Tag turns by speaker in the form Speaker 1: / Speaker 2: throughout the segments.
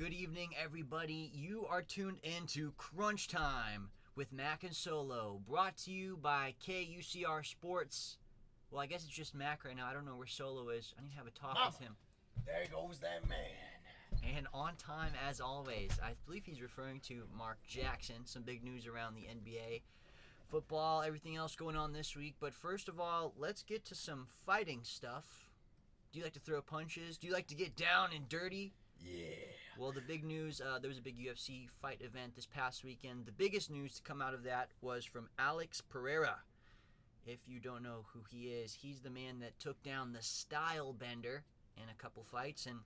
Speaker 1: Good evening, everybody. You are tuned in to Crunch Time with Mac and Solo, brought to you by KUCR Sports. Well, I guess it's just Mac right now. I don't know where Solo is. I need to have a talk with him.
Speaker 2: There goes that man.
Speaker 1: And on time, as always. I believe he's referring to Mark Jackson. Some big news around the NBA, football, everything else going on this week. But first of all, let's get to some fighting stuff. Do you like to throw punches? Do you like to get down and dirty?
Speaker 2: Yeah.
Speaker 1: Well, the big news, there was a big UFC fight event this past weekend. The biggest news to come out of that was from Alex Pereira. If you don't know who he is, he's the man that took down the Style Bender in a couple fights. And,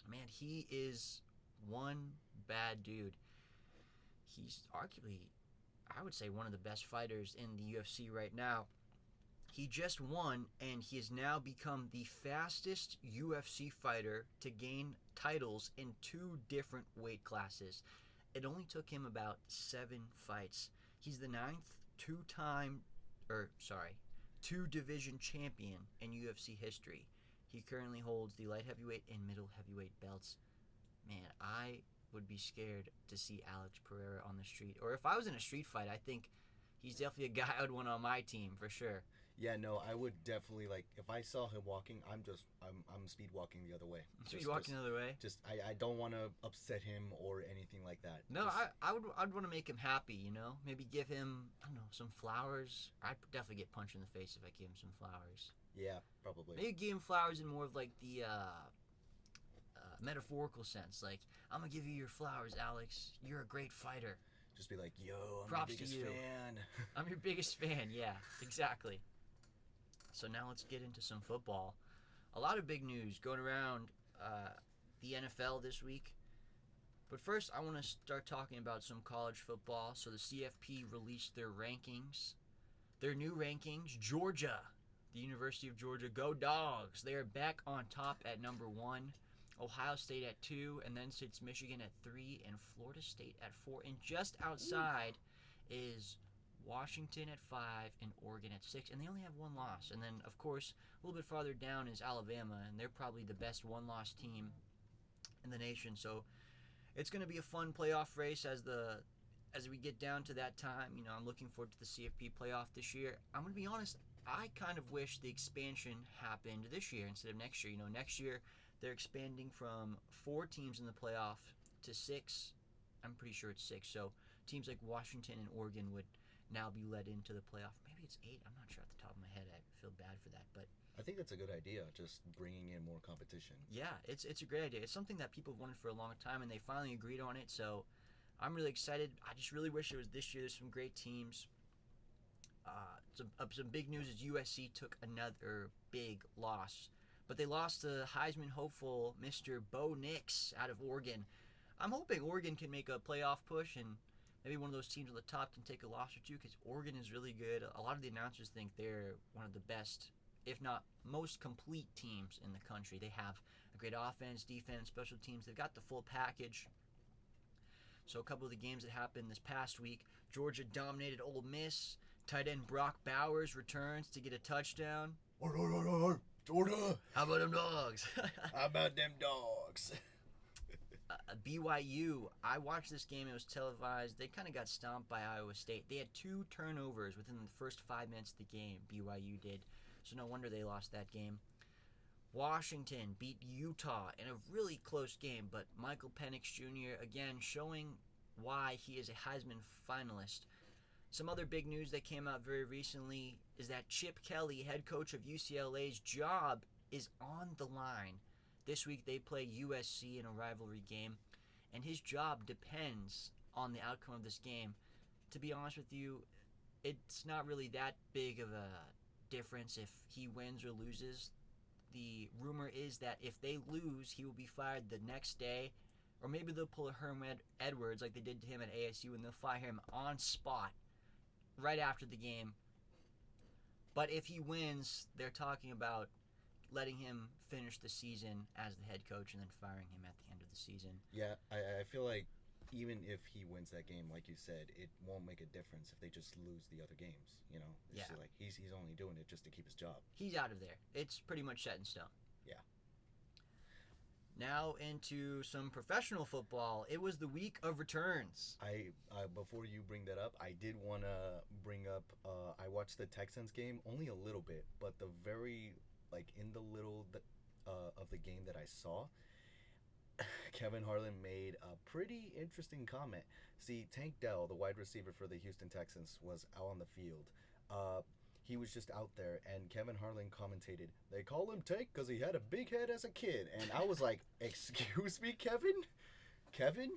Speaker 1: man, he is one bad dude. He's arguably, I would say, one of the best fighters in the UFC right now. He just won, and he has now become the fastest UFC fighter to gain titles in 2 different weight classes. It only took him about 7 fights. He's the 9th two-division champion in UFC history. He currently holds the light heavyweight and middle heavyweight belts. Man, I would be scared to see Alex Pereira on the street. Or if I was in a street fight, I think he's definitely a guy I would want on my team for sure.
Speaker 2: Yeah, no, I would definitely, if I saw him walking, I'm speed walking the other way.
Speaker 1: Speed walking the other way?
Speaker 2: I don't want to upset him or anything like that.
Speaker 1: No, I'd want to make him happy, you know? Maybe give him, I don't know, some flowers. I'd definitely get punched in the face if I gave him some flowers.
Speaker 2: Yeah, probably.
Speaker 1: Maybe give him flowers in more of like the metaphorical sense. Like, I'm going to give you your flowers, Alex. You're a great fighter.
Speaker 2: Just be like, yo, I'm
Speaker 1: Props
Speaker 2: your biggest
Speaker 1: to you.
Speaker 2: fan.
Speaker 1: I'm your biggest fan, yeah, exactly. So now let's get into some football. A lot of big news going around the NFL this week. But first, I want to start talking about some college football. So the CFP released their rankings. Their new rankings, Georgia, the University of Georgia, go Dogs. They are back on top at number 1. Ohio State at 2, and then sits Michigan at 3, and Florida State at 4. And just outside is Washington at 5 and Oregon at 6, and they only have 1 loss. And then, of course, a little bit farther down is Alabama, and they're probably the best 1-loss team in the nation. So it's going to be a fun playoff race as we get down to that time. You know, I'm looking forward to the CFP playoff this year. I'm going to be honest, I kind of wish the expansion happened this year instead of next year. You know, next year they're expanding from 4 teams in the playoff to 6. I'm pretty sure it's 6. So teams like Washington and Oregon would now be led into the playoff. Maybe it's 8. I'm not sure off the top of my head. I feel bad for that, but
Speaker 2: I think that's a good idea, just bringing in more competition.
Speaker 1: Yeah, it's a great idea. It's something that people have wanted for a long time, and they finally agreed on it. So I'm really excited. I just really wish it was this year. There's some great teams. Some big news is USC took another big loss, but they lost to Heisman hopeful Mr. Bo Nix out of Oregon. I'm hoping Oregon can make a playoff push, and maybe one of those teams on the top can take a loss or two, because Oregon is really good. A lot of the announcers think they're one of the best, if not most complete teams in the country. They have a great offense, defense, special teams. They've got the full package. So a couple of the games that happened this past week, Georgia dominated Ole Miss. Tight end Brock Bowers returns to get a touchdown.
Speaker 2: Georgia!
Speaker 1: How about them Dogs?
Speaker 2: How about them Dogs?
Speaker 1: BYU, I watched this game. It was televised. They kind of got stomped by Iowa State. They had 2 turnovers within the first 5 minutes of the game, BYU did. So no wonder they lost that game. Washington beat Utah in a really close game, but Michael Penix Jr., again, showing why he is a Heisman finalist. Some other big news that came out very recently is that Chip Kelly, head coach of UCLA's job, is on the line. This week they play USC in a rivalry game, and his job depends on the outcome of this game. To be honest with you, it's not really that big of a difference if he wins or loses. The rumor is that if they lose, he will be fired the next day, or maybe they'll pull a Herm Edwards like they did to him at ASU, and they'll fire him on spot right after the game. But if he wins, they're talking about letting him finish the season as the head coach and then firing him at the end of the season.
Speaker 2: Yeah, I feel like even if he wins that game, like you said, it won't make a difference if they just lose the other games. You know, it's
Speaker 1: Yeah.
Speaker 2: like he's only doing it just to keep his job.
Speaker 1: He's out of there. It's pretty much set in stone.
Speaker 2: Yeah.
Speaker 1: Now into some professional football. It was the week of returns.
Speaker 2: I before you bring that up, I did want to bring up. I watched the Texans game only a little bit, but the very in the little of the game that I saw, Kevin Harlan made a pretty interesting comment. See, Tank Dell, the wide receiver for the Houston Texans, was out on the field. He was just out there, and Kevin Harlan commentated, "They call him Tank because he had a big head as a kid." And I was like, "Excuse me, Kevin? Kevin?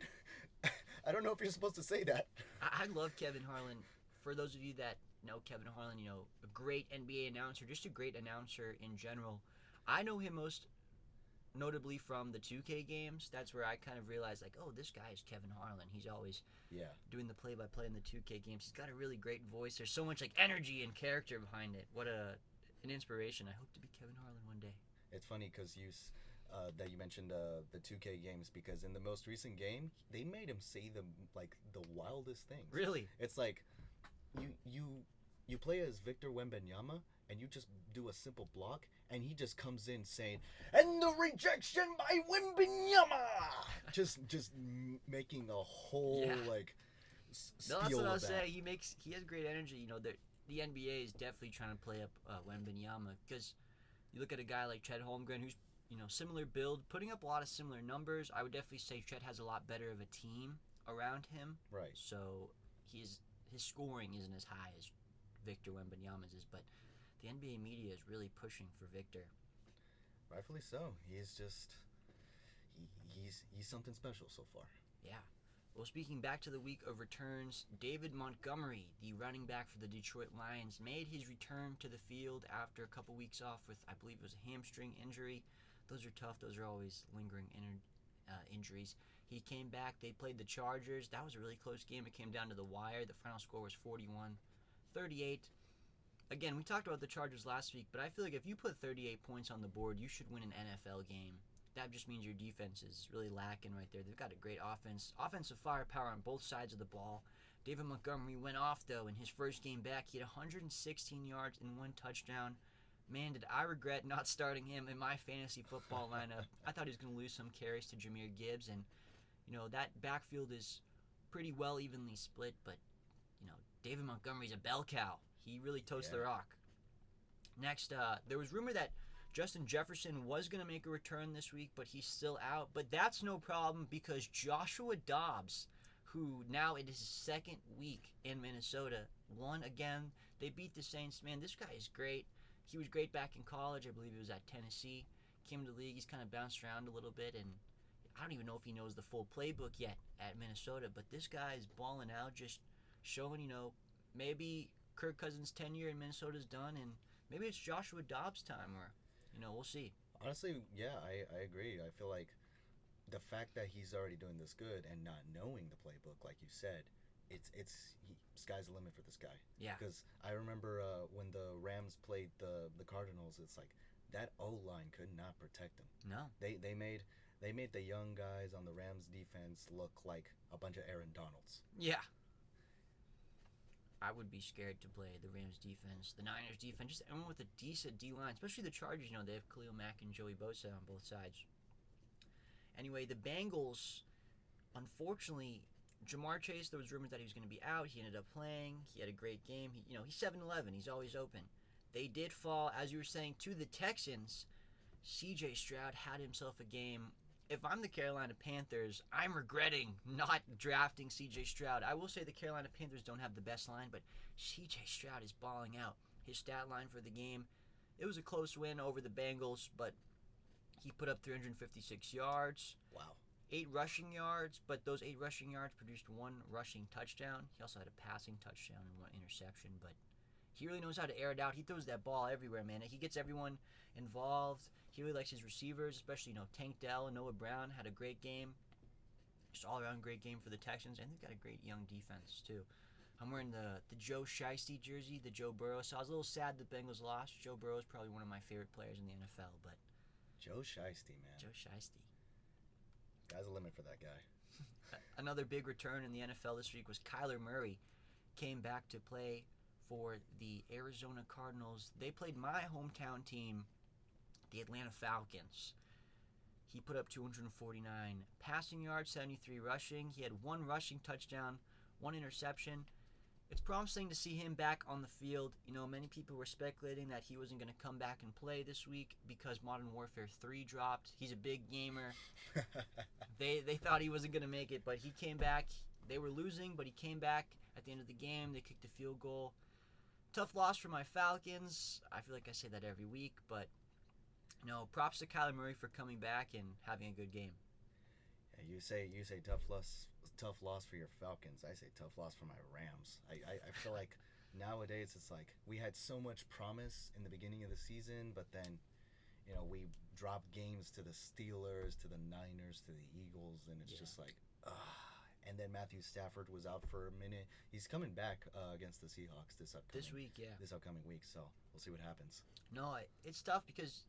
Speaker 2: I don't know if you're supposed to say that."
Speaker 1: I love Kevin Harlan. For those of you that know Kevin Harlan, a great NBA announcer, just a great announcer in general. I know him most notably from the 2K games. That's where I kind of realized, oh, this guy is Kevin Harlan. He's always doing the play-by-play in the 2K games. He's got a really great voice. There's so much energy and character behind it. What an inspiration. I hope to be Kevin Harlan one day.
Speaker 2: It's funny because that you mentioned the 2K games, because in the most recent game they made him say the wildest things.
Speaker 1: Really?
Speaker 2: It's like you play as Victor Wembanyama and you just do a simple block, and he just comes in saying, "And the rejection by Wembanyama," just making a whole spiel.
Speaker 1: That's what I'll
Speaker 2: of that.
Speaker 1: say. He has great energy. The NBA is definitely trying to play up Wembanyama, because you look at a guy like Chet Holmgren, who's similar build, putting up a lot of similar numbers. I would definitely say Chet has a lot better of a team around him.
Speaker 2: Right.
Speaker 1: So his scoring isn't as high as Victor Wembanyama's is, but the NBA media is really pushing for Victor.
Speaker 2: Rightfully so. He's something special so far.
Speaker 1: Yeah. Well, speaking back to the week of returns, David Montgomery, the running back for the Detroit Lions, made his return to the field after a couple weeks off with, I believe it was a hamstring injury. Those are tough. Those are always lingering injuries. He came back. They played the Chargers. That was a really close game. It came down to the wire. The final score was 41-38. Again, we talked about the Chargers last week, but I feel like if you put 38 points on the board, you should win an NFL game. That just means your defense is really lacking right there. They've got a great offensive firepower on both sides of the ball. David Montgomery went off, though, in his first game back. He had 116 yards and 1 touchdown. Man, did I regret not starting him in my fantasy football lineup. I thought he was going to lose some carries to Jahmyr Gibbs, and, that backfield is pretty well evenly split, but, David Montgomery's a bell cow. He really toasts the rock. Next, there was rumor that Justin Jefferson was going to make a return this week, but he's still out. But that's no problem, because Joshua Dobbs, who now it is his second week in Minnesota, won again. They beat the Saints. Man, this guy is great. He was great back in college. I believe he was at Tennessee. Came to the league. He's kind of bounced around a little bit, and I don't even know if he knows the full playbook yet at Minnesota. But this guy is balling out, just showing, maybe Kirk Cousins' tenure in Minnesota's done, and maybe it's Joshua Dobbs' time, or, we'll see.
Speaker 2: Honestly, yeah, I agree. I feel like the fact that he's already doing this good and not knowing the playbook, like you said, sky's the limit for this guy.
Speaker 1: Yeah.
Speaker 2: Because I remember when the Rams played the Cardinals, it's like that O-line could not protect them.
Speaker 1: No.
Speaker 2: They made the young guys on the Rams defense look like a bunch of Aaron Donalds.
Speaker 1: Yeah. I would be scared to play the Rams defense, the Niners defense, just everyone with a decent D-line, especially the Chargers. They have Khalil Mack and Joey Bosa on both sides. Anyway, the Bengals, unfortunately, Jamar Chase, there was rumors that he was going to be out. He ended up playing. He had a great game. He's 7-11. He's always open. They did fall, as you were saying, to the Texans. C.J. Stroud had himself a game. If I'm the Carolina Panthers, I'm regretting not drafting C.J. Stroud. I will say the Carolina Panthers don't have the best line, but C.J. Stroud is balling out. His stat line for the game, it was a close win over the Bengals, but he put up 356 yards.
Speaker 2: Wow.
Speaker 1: 8 rushing yards, but those 8 rushing yards produced 1 rushing touchdown. He also had a passing touchdown and 1 interception, but he really knows how to air it out. He throws that ball everywhere, man. He gets everyone involved. He really likes his receivers, especially, Tank Dell and Noah Brown had a great game. Just all-around great game for the Texans, and they've got a great young defense, too. I'm wearing the Joe Shiesty jersey, the Joe Burrow. So I was a little sad the Bengals lost. Joe Burrow is probably one of my favorite players in the NFL, but
Speaker 2: Joe Shiesty, man.
Speaker 1: Joe Shiesty.
Speaker 2: Sky's the limit for that guy.
Speaker 1: Another big return in the NFL this week was Kyler Murray. Came back to play for the Arizona Cardinals. They played my hometown team, the Atlanta Falcons. He put up 249 passing yards, 73 rushing. He had 1 rushing touchdown, 1 interception. It's promising to see him back on the field. You know, many people were speculating that he wasn't going to come back and play this week because Modern Warfare 3 dropped. He's a big gamer. They thought he wasn't going to make it, but he came back. They were losing, but he came back at the end of the game. They kicked a field goal. Tough loss for my Falcons. I feel like I say that every week, but no, props to Kyler Murray for coming back and having a good game.
Speaker 2: Yeah, you say tough loss for your Falcons. I say tough loss for my Rams. I feel like nowadays it's like we had so much promise in the beginning of the season, but then, you know, we dropped games to the Steelers, to the Niners, to the Eagles, and it's just like, and then Matthew Stafford was out for a minute. He's coming back against the Seahawks this upcoming week. So we'll see what happens.
Speaker 1: No, it's tough because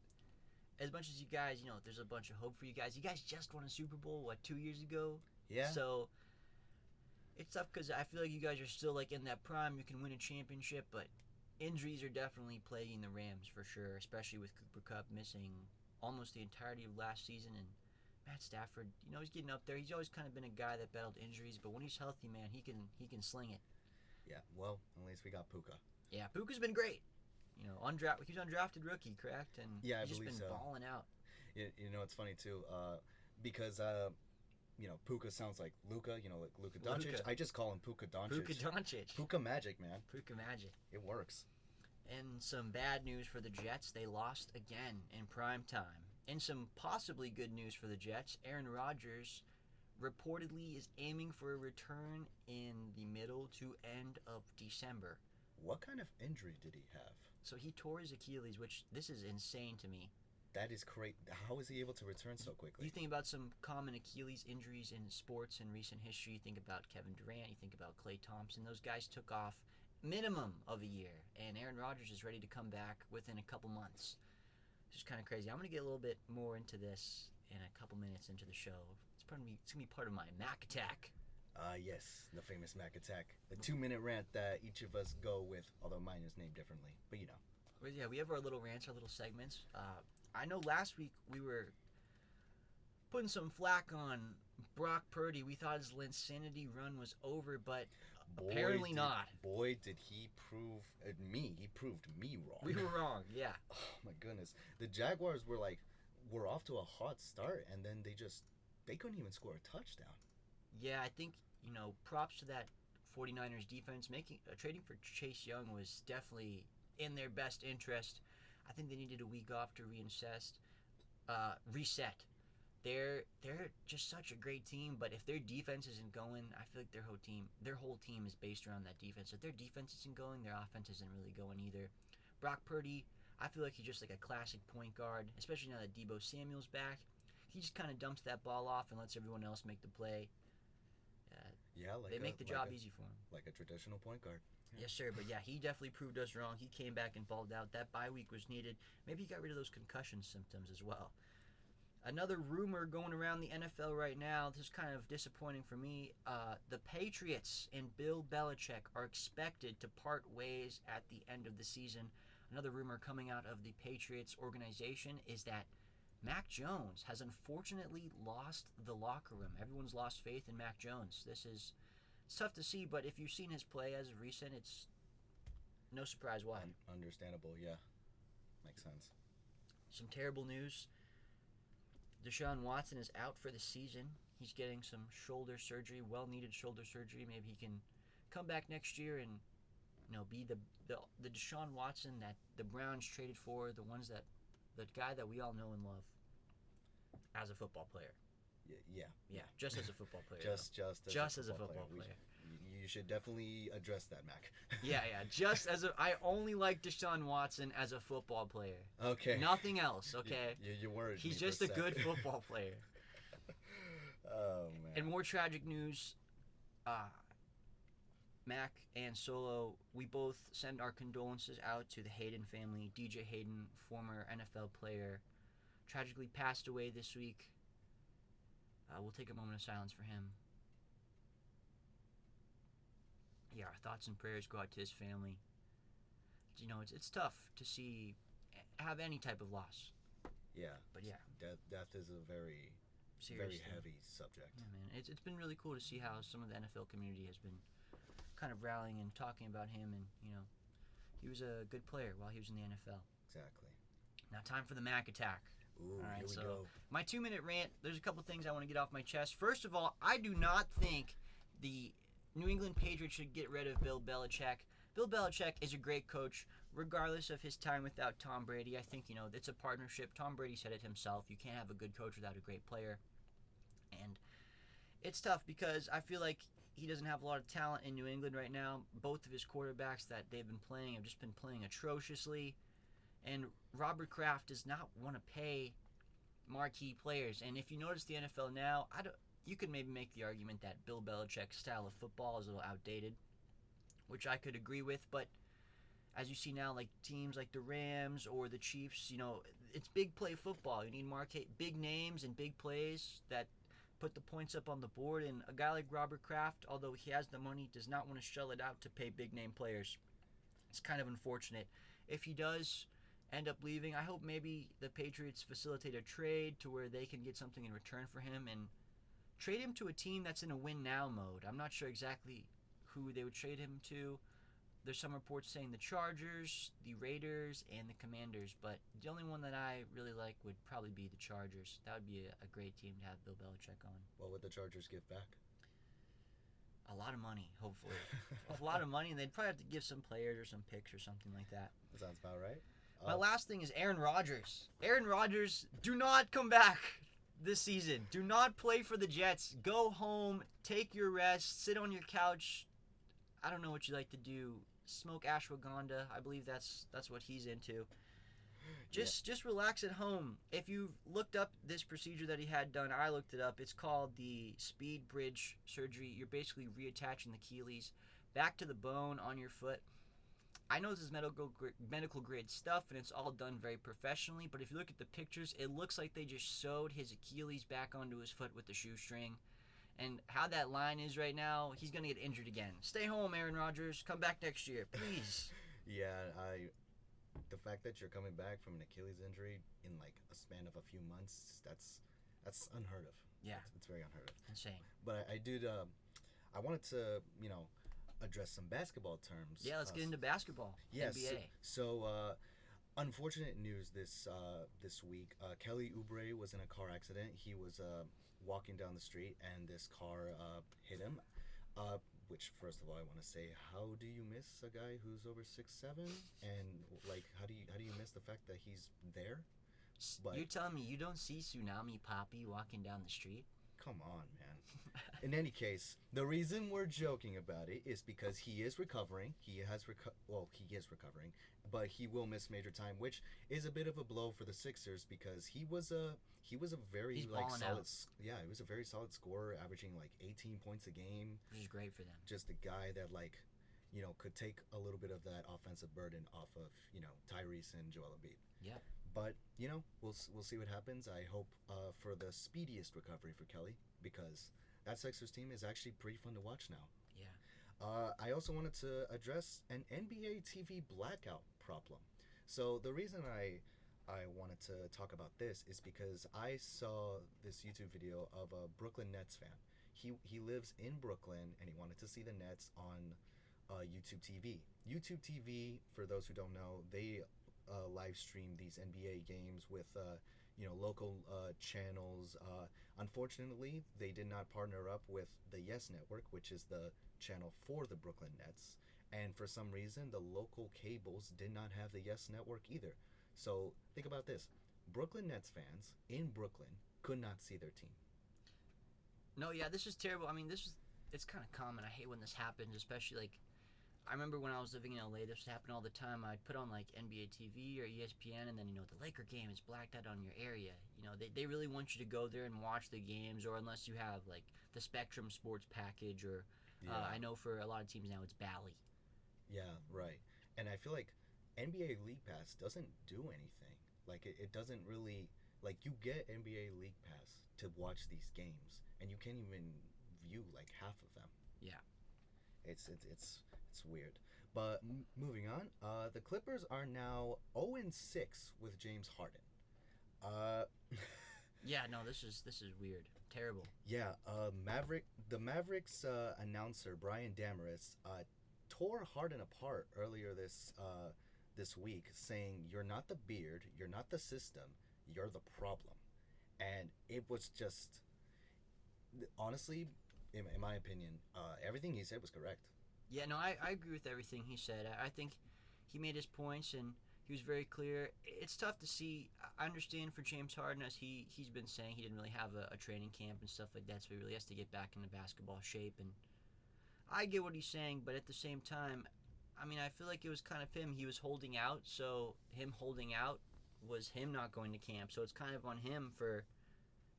Speaker 1: as much as you guys, you know, there's a bunch of hope for you guys. You guys just won a Super Bowl, 2 years ago?
Speaker 2: Yeah.
Speaker 1: So it's tough because I feel like you guys are still like in that prime. You can win a championship, but injuries are definitely plaguing the Rams for sure, especially with Cooper Kupp missing almost the entirety of last season. And Matt Stafford, you know, he's getting up there. He's always kind of been a guy that battled injuries, but when he's healthy, man, he can sling it.
Speaker 2: Yeah, well, at least we got Puka.
Speaker 1: Yeah, Puka's been great. You know, he's undrafted rookie, correct? And
Speaker 2: yeah,
Speaker 1: he's just been balling out.
Speaker 2: You know, it's funny too, because you know, Puka sounds like Luka, you know, like Luka Doncic. I just call him Puka Doncic.
Speaker 1: Puka Doncic.
Speaker 2: Puka Magic, man.
Speaker 1: Puka Magic.
Speaker 2: It works.
Speaker 1: And some bad news for the Jets. They lost again in prime time. And some possibly good news for the Jets. Aaron Rodgers reportedly is aiming for a return in the middle to end of December.
Speaker 2: What kind of injury did he have?
Speaker 1: So he tore his Achilles, which this is insane to me.
Speaker 2: That is great. How is he able to return so quickly?
Speaker 1: You think about some common Achilles injuries in sports in recent history. You think about Kevin Durant. You think about Klay Thompson. Those guys took off minimum of a year. And Aaron Rodgers is ready to come back within a couple months. It's just kind of crazy. I'm going to get a little bit more into this in a couple minutes into the show. It's going to be part of my Mac Attack.
Speaker 2: Yes, the famous Mac Attack. The 2-minute rant that each of us go with, although mine is named differently. But you know.
Speaker 1: Well, yeah, we have our little rants, our little segments. I know last week we were putting some flack on Brock Purdy. We thought his Linsanity run was over, but apparently not.
Speaker 2: Boy, did he prove me. He proved me wrong.
Speaker 1: We were wrong, yeah.
Speaker 2: Oh, my goodness. The Jaguars were off to a hot start, and then they couldn't even score a touchdown.
Speaker 1: Yeah, I think, you know, props to that 49ers defense. Trading for Chase Young was definitely in their best interest. I think they needed a week off to reset. They're just such a great team, but if their defense isn't going, I feel like their whole team is based around that defense. If their defense isn't going, their offense isn't really going either. Brock Purdy, I feel like he's just like a classic point guard, especially now that Deebo Samuel's back. He just kind of dumps that ball off and lets everyone else make the play. They make the job easy for him.
Speaker 2: Like a traditional point guard.
Speaker 1: Yes, sir. But yeah, he definitely proved us wrong. He came back and balled out. That bye week was needed. Maybe he got rid of those concussion symptoms as well. Another rumor going around the NFL right now, this is kind of disappointing for me. The Patriots and Bill Belichick are expected to part ways at the end of the season. Another rumor coming out of the Patriots organization is that Mac Jones has unfortunately lost the locker room. Everyone's lost faith in Mac Jones. It's tough to see, but if you've seen his play as of recent, it's no surprise why.
Speaker 2: Understandable, yeah. Makes sense.
Speaker 1: Some terrible news. Deshaun Watson is out for the season. He's getting some shoulder surgery, well-needed shoulder surgery. Maybe he can come back next year and, you know, be the Deshaun Watson that the Browns traded for, the guy that we all know and love as a football player.
Speaker 2: Yeah,
Speaker 1: just as a football player.
Speaker 2: Just as a football player. You should definitely address that, Mac.
Speaker 1: Yeah. I only like Deshaun Watson as a football player.
Speaker 2: Okay.
Speaker 1: Nothing else. Okay.
Speaker 2: You worried.
Speaker 1: He's just a good football player.
Speaker 2: Oh man.
Speaker 1: And more tragic news. Mac and Solo, we both send our condolences out to the Hayden family. DJ Hayden, former NFL player, tragically passed away this week. We'll take a moment of silence for him. Yeah, our thoughts and prayers go out to his family. You know, it's tough to have any type of loss.
Speaker 2: Yeah.
Speaker 1: But yeah,
Speaker 2: Death is a very
Speaker 1: serious
Speaker 2: very
Speaker 1: thing.
Speaker 2: heavy subject.
Speaker 1: Yeah, man, it's been really cool to see how some of the NFL community has been kind of rallying and talking about him, and he was a good player while he was in the NFL.
Speaker 2: Exactly.
Speaker 1: Now, time for the Mac attack.
Speaker 2: Ooh,
Speaker 1: All right,
Speaker 2: here we
Speaker 1: so
Speaker 2: go.
Speaker 1: my 2-minute rant. There's a couple things I want to get off my chest. First of all, I do not think the New England Patriots should get rid of Bill Belichick. Bill Belichick is a great coach, regardless of his time without Tom Brady. I think it's a partnership. Tom Brady said it himself. You can't have a good coach without a great player, and it's tough because I feel like he doesn't have a lot of talent in New England right now. Both of his quarterbacks that they've been playing have just been playing atrociously. And Robert Kraft does not want to pay marquee players. And if you notice the NFL now, you could maybe make the argument that Bill Belichick's style of football is a little outdated, which I could agree with. But as you see now, like teams like the Rams or the Chiefs, it's big play football. You need big names and big plays that put the points up on the board. And a guy like Robert Kraft, although he has the money, does not want to shell it out to pay big name players. It's kind of unfortunate. If he does end up leaving, I hope maybe the Patriots facilitate a trade to where they can get something in return for him and trade him to a team that's in a win now mode. I'm not sure exactly who they would trade him to. There's some reports saying the Chargers, the Raiders, and the Commanders, but the only one that I really like would probably be the Chargers. That would be a great team to have Bill Belichick on.
Speaker 2: What would the Chargers give back?
Speaker 1: A lot of money, hopefully. A lot of money, and they'd probably have to give some players or some picks or something like that.
Speaker 2: That sounds about right.
Speaker 1: My last thing is Aaron Rodgers. Aaron Rodgers, do not come back this season. Do not play for the Jets. Go home, take your rest, sit on your couch. I don't know what you like to do. Smoke ashwagandha. I believe that's what he's into. Just relax at home. If you looked up this procedure that he had done, I looked it up. It's called the speed bridge surgery. You're basically reattaching the Achilles back to the bone on your foot. I know this is medical grade stuff, and it's all done very professionally, but if you look at the pictures, it looks like they just sewed his Achilles back onto his foot with the shoestring. And how that line is right now, he's going to get injured again. Stay home, Aaron Rodgers. Come back next year, please.
Speaker 2: Yeah, the fact that you're coming back from an Achilles injury in like a span of a few months, that's unheard of.
Speaker 1: Yeah.
Speaker 2: It's very unheard of.
Speaker 1: Insane.
Speaker 2: But I wanted to, address some basketball terms.
Speaker 1: Yeah, let's get into basketball.
Speaker 2: Yes.
Speaker 1: NBA.
Speaker 2: So, unfortunate news this week. Kelly Oubre was in a car accident. He was walking down the street, and this car hit him. Which, first of all, I want to say, how do you miss a guy who's over 6'7"? And like, how do you miss the fact that he's there? But
Speaker 1: You're telling me you don't see Tsunami Poppy walking down the street?
Speaker 2: come on, man. In any case, the reason we're joking about it is because he is recovering. He is recovering, but he will miss major time, which is a bit of a blow for the Sixers because he was a very
Speaker 1: He's
Speaker 2: like
Speaker 1: balling
Speaker 2: solid.
Speaker 1: out.
Speaker 2: Yeah, he was a very solid scorer, averaging like 18 points a game.
Speaker 1: Which is great for them.
Speaker 2: Just a guy that could take a little bit of that offensive burden off of Tyrese and Joel Embiid.
Speaker 1: Yeah.
Speaker 2: But we'll see what happens. I hope for the speediest recovery for Kelly because that Sixers team is actually pretty fun to watch now.
Speaker 1: Yeah.
Speaker 2: I also wanted to address an NBA TV blackout problem. So the reason I wanted to talk about this is because I saw this YouTube video of a Brooklyn Nets fan. He lives in Brooklyn and he wanted to see the Nets on YouTube TV. YouTube TV, for those who don't know, they live stream these NBA games with local channels. Unfortunately, they did not partner up with the Yes Network, which is the channel for the Brooklyn Nets. And for some reason, the local cables did not have the Yes Network either. So think about this. Brooklyn Nets fans in Brooklyn could not see their team.
Speaker 1: No, yeah, this is terrible. I mean, it's kind of common. I hate when this happens, especially I remember when I was living in LA, this would happen all the time. I'd put on NBA TV or ESPN, and then the Laker game is blacked out on your area. They really want you to go there and watch the games, or unless you have the Spectrum Sports package, or I know for a lot of teams now it's Bally.
Speaker 2: Yeah, right. And I feel like NBA League Pass doesn't do anything. It doesn't really you get NBA League Pass to watch these games, and you can't even view half of them.
Speaker 1: Yeah.
Speaker 2: It's weird. But moving on, the Clippers are now 0-6 with James Harden.
Speaker 1: Yeah, no, this is weird. Terrible.
Speaker 2: Yeah, the Mavericks announcer Brian Dameris tore Harden apart earlier this week, saying, "You're not the beard, you're not the system, you're the problem," and it was just honestly, in my opinion, everything he said was correct.
Speaker 1: Yeah, no, I agree with everything he said. I think he made his points and he was very clear. It's tough to see. I understand for James Harden, as he's been saying, he didn't really have a training camp and stuff like that, so he really has to get back into basketball shape. And I get what he's saying, but at the same time, I mean, I feel like it was kind of him. He was holding out, so him holding out was him not going to camp. So it's kind of on him for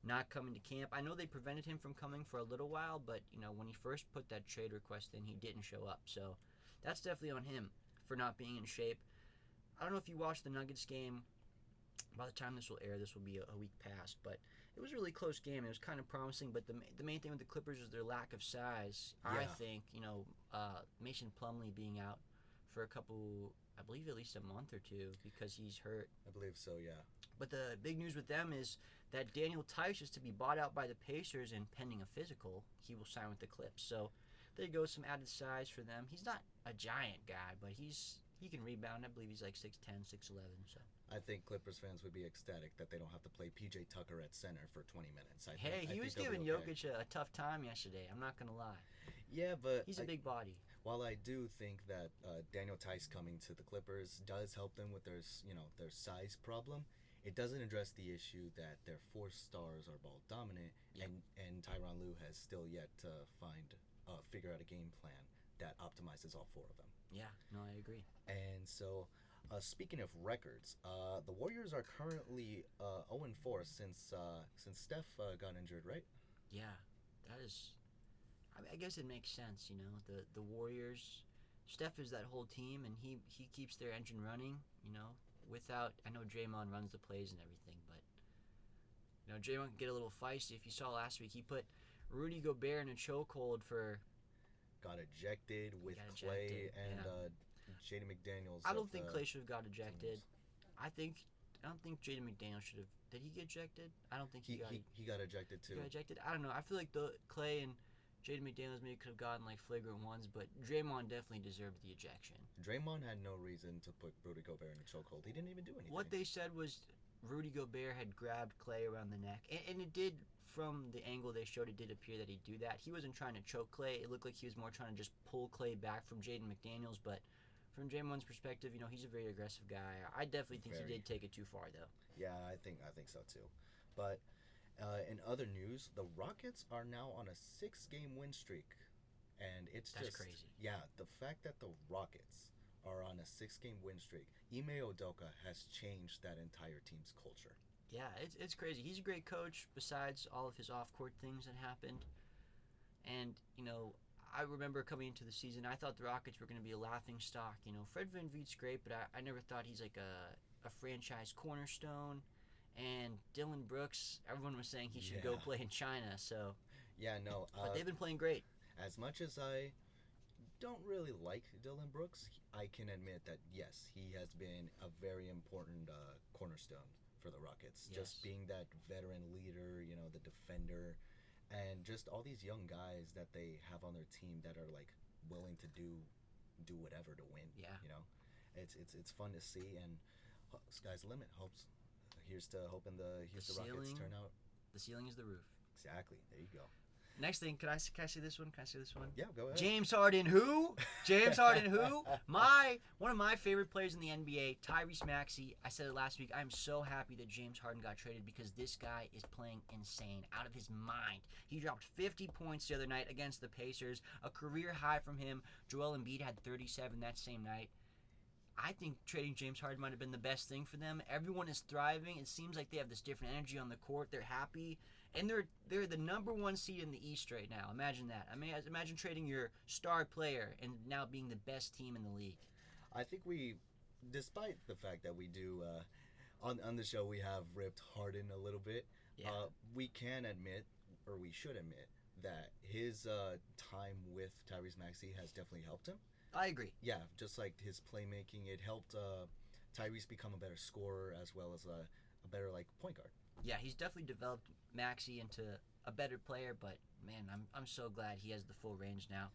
Speaker 1: not coming to camp. I know they prevented him from coming for a little while, but when he first put that trade request in, he didn't show up. So that's definitely on him for not being in shape. I don't know if you watched the Nuggets game. By the time this will air, this will be a week past, but it was a really close game. It was kind of promising, but the main thing with the Clippers is their lack of size.
Speaker 2: Yeah.
Speaker 1: I think Mason Plumlee being out for a couple, I believe at least a month or two because he's hurt.
Speaker 2: I believe so, yeah.
Speaker 1: But the big news with them is that Daniel Tice is to be bought out by the Pacers, and pending a physical, he will sign with the Clips. So there goes some added size for them. He's not a giant guy, but he can rebound. I believe he's like 6'10", 6'11". So
Speaker 2: I think Clippers fans would be ecstatic that they don't have to play PJ Tucker at center for 20 minutes.
Speaker 1: He was giving Jokic a tough time yesterday. I'm not going to lie.
Speaker 2: Yeah, but
Speaker 1: he's a big body.
Speaker 2: While I do think that Daniel Tice coming to the Clippers does help them with their size problem, it doesn't address the issue that their 4 stars are ball dominant,
Speaker 1: Yep.
Speaker 2: and Tyronn Lue has still yet to figure out a game plan that optimizes all 4 of them.
Speaker 1: Yeah, no, I agree.
Speaker 2: And so, speaking of records, the Warriors are currently 0-4 since Steph got injured, right?
Speaker 1: Yeah, that is. I guess it makes sense, the Warriors. Steph is that whole team, and he keeps their engine running, without. I know Draymond runs the plays and everything, but Draymond can get a little feisty. If you saw last week, he put Rudy Gobert in a chokehold for.
Speaker 2: Got ejected with Clay and Jaden McDaniels.
Speaker 1: I don't think Clay should have got ejected. I don't think Jaden McDaniels should have. Did he get ejected? I don't think he got.
Speaker 2: He got ejected too.
Speaker 1: He got ejected. I don't know. I feel like the Clay and Jaden McDaniels maybe could have gotten like flagrant ones, but Draymond definitely deserved the ejection.
Speaker 2: Draymond had no reason to put Rudy Gobert in a chokehold. He didn't even do anything.
Speaker 1: What they said was Rudy Gobert had grabbed Clay around the neck, and it did. From the angle they showed, it did appear that he'd do that. He wasn't trying to choke Clay. It looked like he was more trying to just pull Clay back from Jaden McDaniels. But from Draymond's perspective, he's a very aggressive guy. I definitely think he did take it too far, though.
Speaker 2: Yeah, I think so too. But in other news, the Rockets are now on a 6-game win streak, and that's
Speaker 1: crazy.
Speaker 2: Yeah, the fact that the Rockets are on a 6-game win streak, Ime Udoka has changed that entire team's culture.
Speaker 1: Yeah, it's crazy. He's a great coach, besides all of his off-court things that happened. And, I remember coming into the season, I thought the Rockets were going to be a laughing stock. Fred VanVleet's great, but I never thought he's like a franchise cornerstone. And Dylan Brooks, everyone was saying he should go play in China. So
Speaker 2: yeah, no.
Speaker 1: But they've been playing great.
Speaker 2: As much as I don't really like Dylan Brooks, I can admit that, yes, he has been a very important cornerstone for the Rockets.
Speaker 1: Yes.
Speaker 2: Just being that veteran leader, the defender, and just all these young guys that they have on their team that are like willing to do whatever to win.
Speaker 1: Yeah.
Speaker 2: It's fun to see, and sky's the limit. Here's to hoping the Rockets turn out.
Speaker 1: The ceiling is the roof.
Speaker 2: Exactly. There you go.
Speaker 1: Next thing, can I say this one?
Speaker 2: Yeah, go ahead.
Speaker 1: James Harden, who? James Harden, who? One of my favorite players in the NBA, Tyrese Maxey. I said it last week. I'm so happy that James Harden got traded because this guy is playing insane, out of his mind. He dropped 50 points the other night against the Pacers, a career high from him. Joel Embiid had 37 that same night. I think trading James Harden might have been the best thing for them. Everyone is thriving. It seems like they have this different energy on the court. They're happy. And they're the number 1 seed in the East right now. Imagine that. Imagine trading your star player and now being the best team in the league.
Speaker 2: I think despite the fact that we do, on the show we have ripped Harden a little bit, we can admit, or we should admit, that his time with Tyrese Maxey has definitely helped him.
Speaker 1: I agree.
Speaker 2: Yeah, just like his playmaking, it helped Tyrese become a better scorer as well as a better point guard.
Speaker 1: Yeah, he's definitely developed Maxey into a better player, but man, I'm so glad he has the full range now.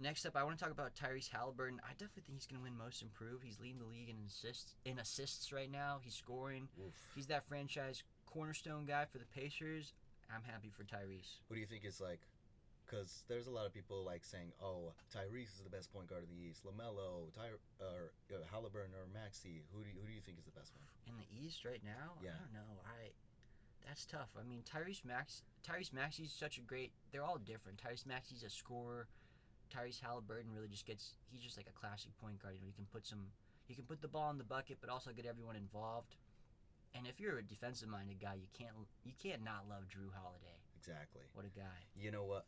Speaker 1: Next up, I want to talk about Tyrese Halliburton. I definitely think he's going to win Most Improved. He's leading the league in assists right now. He's scoring.
Speaker 2: Oof.
Speaker 1: He's that franchise cornerstone guy for the Pacers. I'm happy for Tyrese.
Speaker 2: Who do you think is like? Because there's a lot of people like saying, "Oh, Tyrese is the best point guard in the East. LaMelo, Halliburton, or Maxey. Who do you think is the best one
Speaker 1: In the East right now?
Speaker 2: Yeah.
Speaker 1: I don't know. That's tough. I mean, Tyrese Maxey's such a great. They're all different. Tyrese Maxey's a scorer. Tyrese Halliburton really he's just like a classic point guard. You know, he can put the ball in the bucket, but also get everyone involved. And if you're a defensive-minded guy, you can't not love Drew Holiday.
Speaker 2: exactly?
Speaker 1: What a guy.
Speaker 2: You know what?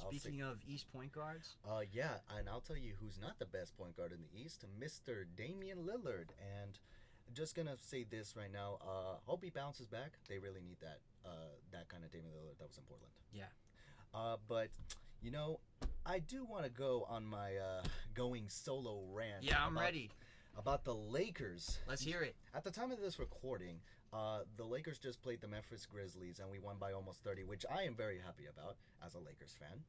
Speaker 1: Speaking of East point guards,
Speaker 2: yeah, and I'll tell you who's not the best point guard in the East, Mr. Damian Lillard. And just gonna say this right now. Hope he bounces back. They really need that kind of Damian Lillard that was in Portland.
Speaker 1: Yeah.
Speaker 2: But you know, I do want to go on my going solo rant.
Speaker 1: Yeah, I'm ready.
Speaker 2: About the Lakers.
Speaker 1: Let's hear it.
Speaker 2: At the time of this recording, the Lakers just played the Memphis Grizzlies, and we won by almost 30, which I am very happy about as a Lakers fan.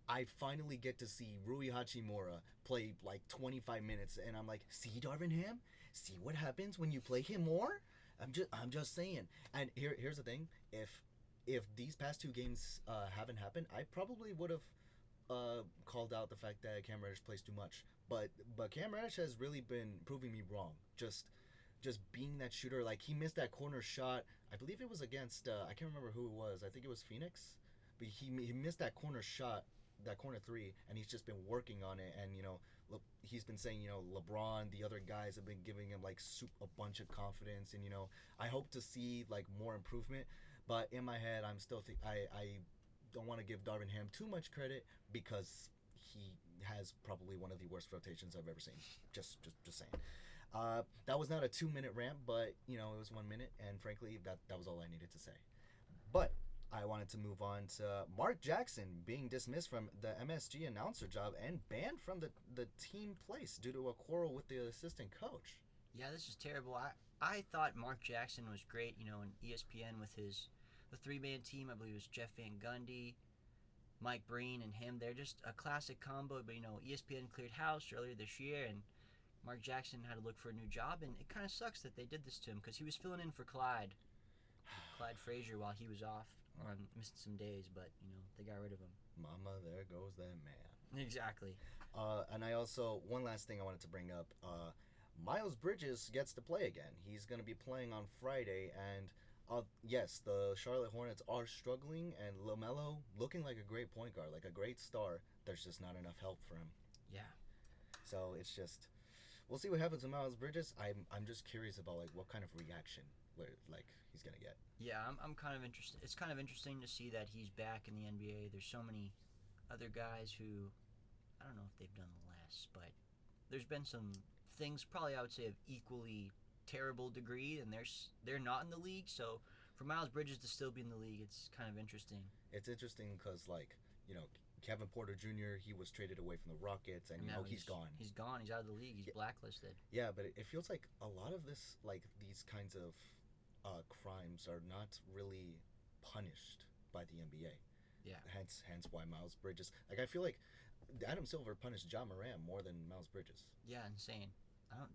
Speaker 2: I finally get to see Rui Hachimura play like 25 minutes, and I'm like, see Darvin Ham? See what happens when you play him more? I'm just saying. And here's the thing: if these past two games haven't happened, I probably would have called out the fact that Cam Reddish plays too much. But Cam Reddish has really been proving me wrong. Just being that shooter. Like, he missed that corner shot. I believe it was against I can't remember who it was. I think it was Phoenix. But he missed that corner shot, that corner three, and he's just been working on it. And he's been saying, LeBron, the other guys have been giving him like a bunch of confidence, and I hope to see like more improvement. But in my head, I'm still I don't want to give Darvin Ham too much credit because he has probably one of the worst rotations I've ever seen. Just saying. That was not a 2-minute rant, but it was 1 minute, and frankly, that was all I needed to say. But I wanted to move on to Mark Jackson being dismissed from the MSG announcer job and banned from the team place due to a quarrel with the assistant coach.
Speaker 1: Yeah, this is terrible. I thought Mark Jackson was great, in ESPN with the three-man team. I believe it was Jeff Van Gundy, Mike Breen, and him. They're just a classic combo, but ESPN cleared house earlier this year, and Mark Jackson had to look for a new job, and it kind of sucks that they did this to him because he was filling in for Clyde Frazier while he was off on missing some days, but they got rid of him.
Speaker 2: Mama, there goes that man.
Speaker 1: Exactly.
Speaker 2: And I also, one last thing I wanted to bring up, Miles Bridges gets to play again. He's going to be playing on Friday, and yes, the Charlotte Hornets are struggling, and LaMelo looking like a great point guard, like a great star. There's just not enough help for him.
Speaker 1: Yeah.
Speaker 2: So it's just, we'll see what happens with Miles Bridges. I'm just curious about like what kind of reaction he's gonna get.
Speaker 1: Yeah, I'm kind of interested. It's kind of interesting to see that he's back in the NBA. There's so many other guys who I don't know if they've done less, but there's been some things probably I would say of equally terrible degree, and they're not in the league. So for Miles Bridges to still be in the league, it's kind of interesting.
Speaker 2: It's interesting because Kevin Porter Jr., he was traded away from the Rockets, and
Speaker 1: now
Speaker 2: he's gone.
Speaker 1: He's gone. He's out of the league. He's blacklisted.
Speaker 2: Yeah, but it feels like a lot of this, these kinds of crimes are not really punished by the NBA.
Speaker 1: Yeah.
Speaker 2: Hence why Miles Bridges. I feel like Adam Silver punished Ja Morant more than Miles Bridges.
Speaker 1: Yeah, insane.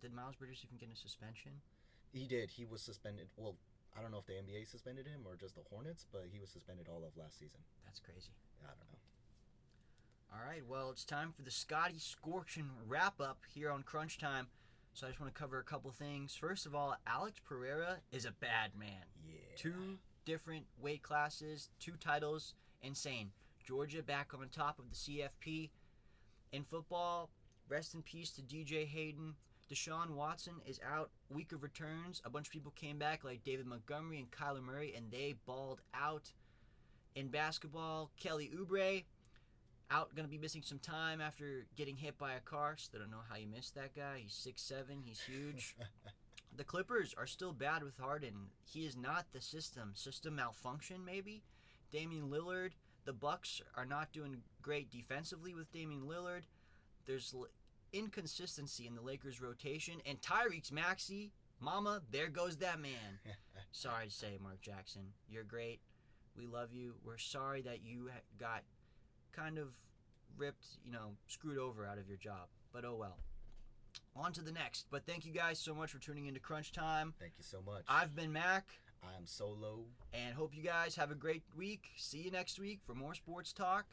Speaker 1: Did Miles Bridges even get a suspension?
Speaker 2: He did. He was suspended. Well, I don't know if the NBA suspended him or just the Hornets, but he was suspended all of last season.
Speaker 1: That's crazy.
Speaker 2: I don't know.
Speaker 1: All right, well, it's time for the Scotty Scorchin wrap-up here on Crunch Time. So I just want to cover a couple things. First of all, Alex Pereira is a bad man.
Speaker 2: Yeah.
Speaker 1: 2 different weight classes, 2 titles, insane. Georgia back on top of the CFP. In football, rest in peace to DJ Hayden. Deshaun Watson is out, week of returns. A bunch of people came back like David Montgomery and Kyler Murray, and they balled out. In basketball, Kelly Oubre out, going to be missing some time after getting hit by a car. Still don't know how you missed that guy. He's 6'7", he's huge. The Clippers are still bad with Harden. He is not the system. System malfunction, maybe. Damian Lillard. The Bucks are not doing great defensively with Damian Lillard. There's inconsistency in the Lakers' rotation. And Tyrese Maxey, mama, there goes that man. Sorry to say, Mark Jackson, you're great. We love you. We're sorry that you got kind of ripped, screwed over out of your job. But oh well. On to the next. But thank you guys so much for tuning into Crunch Time.
Speaker 2: Thank you so much.
Speaker 1: I've been Mac.
Speaker 2: I am Solo.
Speaker 1: And hope you guys have a great week. See you next week for more sports talk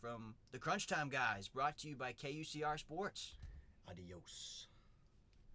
Speaker 1: from the Crunch Time guys, brought to you by KUCR Sports.
Speaker 2: Adios.